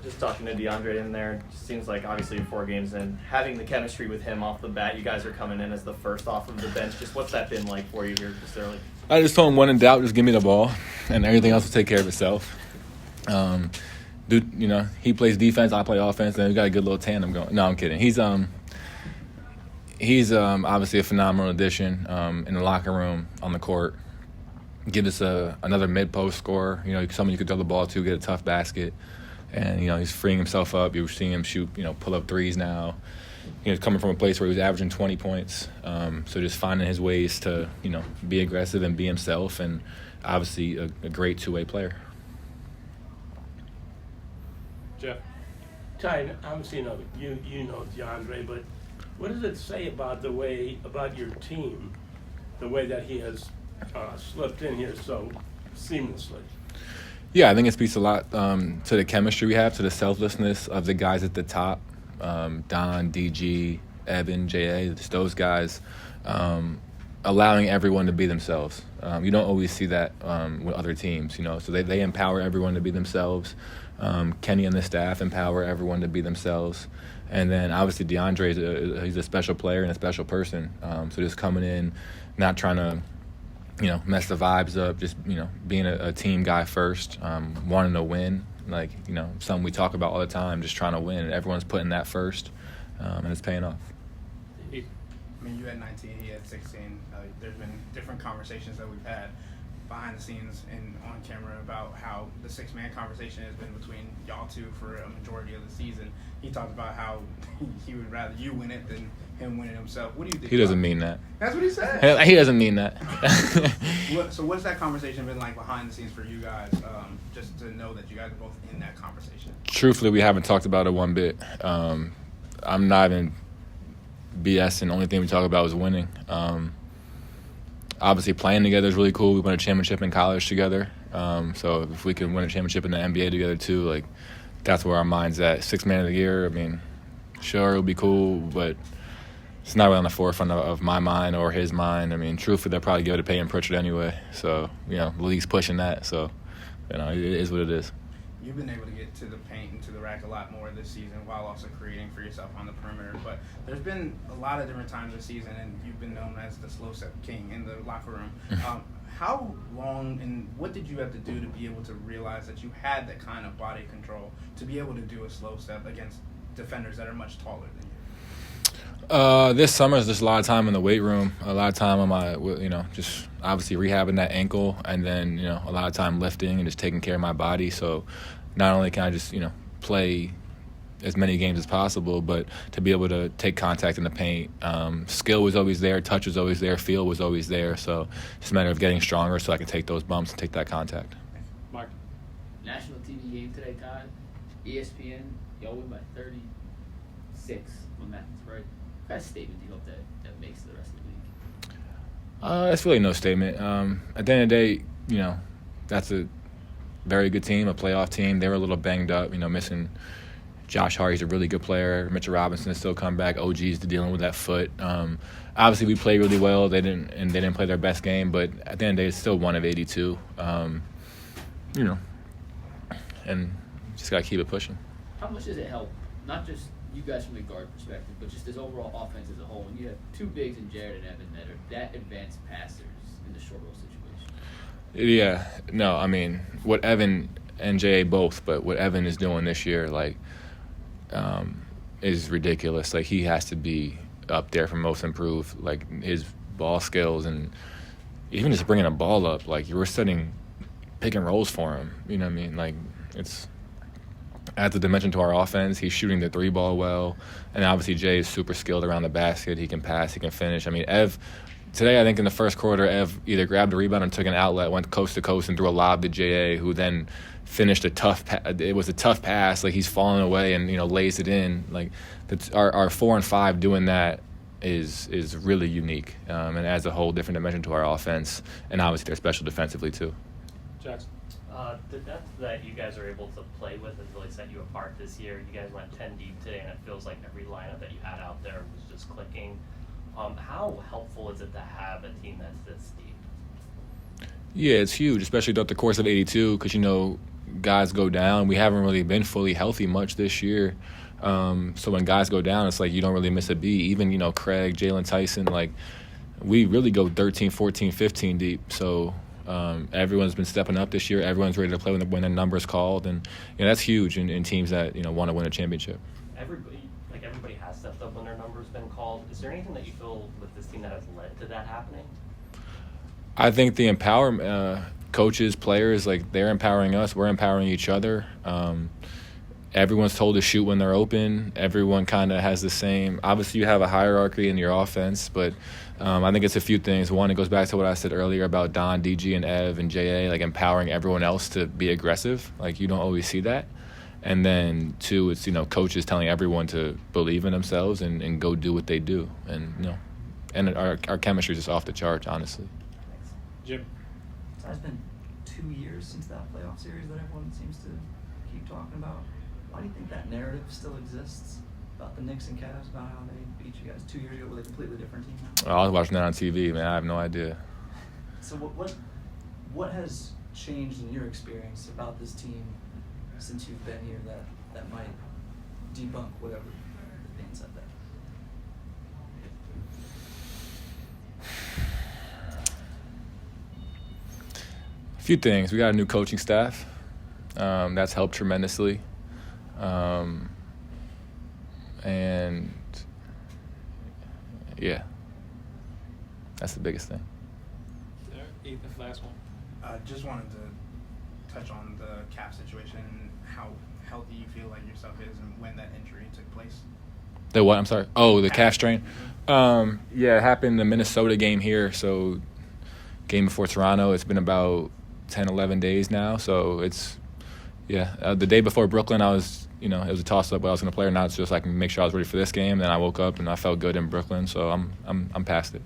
just talking to DeAndre in there, it just seems like obviously 4 games in, having the chemistry with him off the bat, you guys are coming in as the first off of the bench. Just what's that been like for you here this early? I just told him when in doubt, just give me the ball, and everything else will take care of itself. Dude, he plays defense, I play offense, and we got a good little tandem going. No, I'm kidding. He's obviously a phenomenal addition in the locker room, on the court. Give us another mid-post scorer, someone you could throw the ball to, get a tough basket. And, he's freeing himself up. You're seeing him shoot, pull-up threes now. He's coming from a place where he was averaging 20 points. So just finding his ways to, be aggressive and be himself, and obviously a great two-way player. Jeff? Ty, obviously, you know DeAndre, but what does it say about your team, the way that he has slipped in here so seamlessly? Yeah, I think it speaks a lot to the chemistry we have, to the selflessness of the guys at the top, Don, DG, Evan, J.A., just those guys, allowing everyone to be themselves. You don't always see that with other teams, so they empower everyone to be themselves. Kenny and the staff empower everyone to be themselves. And then obviously DeAndre, he's a special player and a special person. So just coming in, not trying to, mess the vibes up, just, being a team guy first, wanting to win, something we talk about all the time, just trying to win. And everyone's putting that first, and it's paying off. I mean, you had 19, he had 16. There's been different conversations that we've had behind the scenes and on camera about how the six-man conversation has been between y'all two for a majority of the season. He talked about how he would rather you win it than him win it himself. What do you think? He doesn't mean that. That's what he said. He doesn't mean that. So what's that conversation been like behind the scenes for you guys, just to know that you guys are both in that conversation? Truthfully, we haven't talked about it one bit. I'm not even BSing. The only thing we talk about is winning. Obviously, playing together is really cool. We won a championship in college together. So if we can win a championship in the NBA together too, that's where our mind's at. Sixth man of the year, I mean, sure, it'll be cool, but it's not really on the forefront of my mind or his mind. I mean, truthfully, they'll probably give it to Peyton Pritchard anyway. So, the league's pushing that. So, it is what it is. You've been able to get to the paint and to the rack a lot more this season while also creating for yourself on the perimeter. But there's been a lot of different times this season, and you've been known as the slow step king in the locker room. How long and what did you have to do to be able to realize that you had that kind of body control to be able to do a slow step against defenders that are much taller than you? This summer is just a lot of time in the weight room, a lot of time on my, just obviously rehabbing that ankle, and then, a lot of time lifting and just taking care of my body. So not only can I just, play as many games as possible, but to be able to take contact in the paint. Skill was always there, touch was always there, feel was always there. So it's just a matter of getting stronger so I can take those bumps and take that contact. Mark? National TV game today, Todd. ESPN, y'all win by 36 when that's right. What kind of statement do you hope that makes to the rest of the league? It's really no statement. At the end of the day, that's a very good team, a playoff team. They were a little banged up, missing Josh Hart. He's a really good player. Mitchell Robinson has still come back. OG's dealing with that foot. Obviously, we played really well. They didn't play their best game, but at the end of the day, it's still 1 of 82. And just got to keep it pushing. How much does it help, not just you guys from the guard perspective, but just this overall offense as a whole, when you have two bigs in Jared and Evan that are that advanced passers in the short roll situation? Yeah. No, I mean, what Evan and J.A. both, but what Evan is doing this year, is ridiculous. He has to be up there for most improved. His ball skills and even just bringing a ball up, you were setting pick and rolls for him. You know what I mean? It's adds a dimension to our offense. He's shooting the three ball well, and obviously Jay is super skilled around the basket. He can pass, he can finish. I mean, Ev, today I think in the first quarter, Ev either grabbed a rebound or took an outlet, went coast to coast and threw a lob to J.A., who then finished it was a tough pass. He's falling away and, lays it in. Our 4 and 5 doing that is really unique, and adds a whole different dimension to our offense, and obviously they're special defensively too. Jackson? The depth that you guys are able to play with has really set you apart this year. You guys went 10 deep today, and it feels like every lineup that you had out there was just clicking. How helpful is it to have a team that's this deep? Yeah, it's huge, especially throughout the course of 82, because, guys go down, we haven't really been fully healthy much this year. So when guys go down, it's like you don't really miss a beat. Even, Craig, Jalen Tyson, like we really go 13, 14, 15 deep. So everyone's been stepping up this year. Everyone's ready to play when the number's called. And that's huge in teams that, want to win a championship. Everybody has stepped up when their number's been called. Is there anything that you feel with this team that has led to that happening? I think the empowerment, coaches, players, like they're empowering us. We're empowering each other. Everyone's told to shoot when they're open. Everyone kind of has the same. Obviously, you have a hierarchy in your offense, but I think it's a few things. One, it goes back to what I said earlier about Don, DG, and Ev and JA, like empowering everyone else to be aggressive. Like you don't always see that. And then two, it's coaches telling everyone to believe in themselves and go do what they do. And and our chemistry is just off the charts, honestly. Jim. So it's been 2 years since that playoff series that everyone seems to keep talking about. Why do you think that narrative still exists about the Knicks and Cavs, about how they beat you guys 2 years ago with a completely different team now? I was watching that on TV, man. I have no idea. So what has changed in your experience about this team since you've been here that might debunk whatever is being said there? A few things. We got a new coaching staff. That's helped tremendously. And yeah, that's the biggest thing. Ethan, last one. Just wanted to touch on the cap situation and how healthy you feel like yourself is and when that injury took place. The what? I'm sorry. Oh, the calf strain. Yeah, it happened in the Minnesota game here. So game before Toronto. It's been about 10, 11 days now. So it's, the day before Brooklyn, I was, it was a toss-up, but I was going to play or not. It's just like make sure I was ready for this game. Then I woke up and I felt good in Brooklyn. So I'm past it.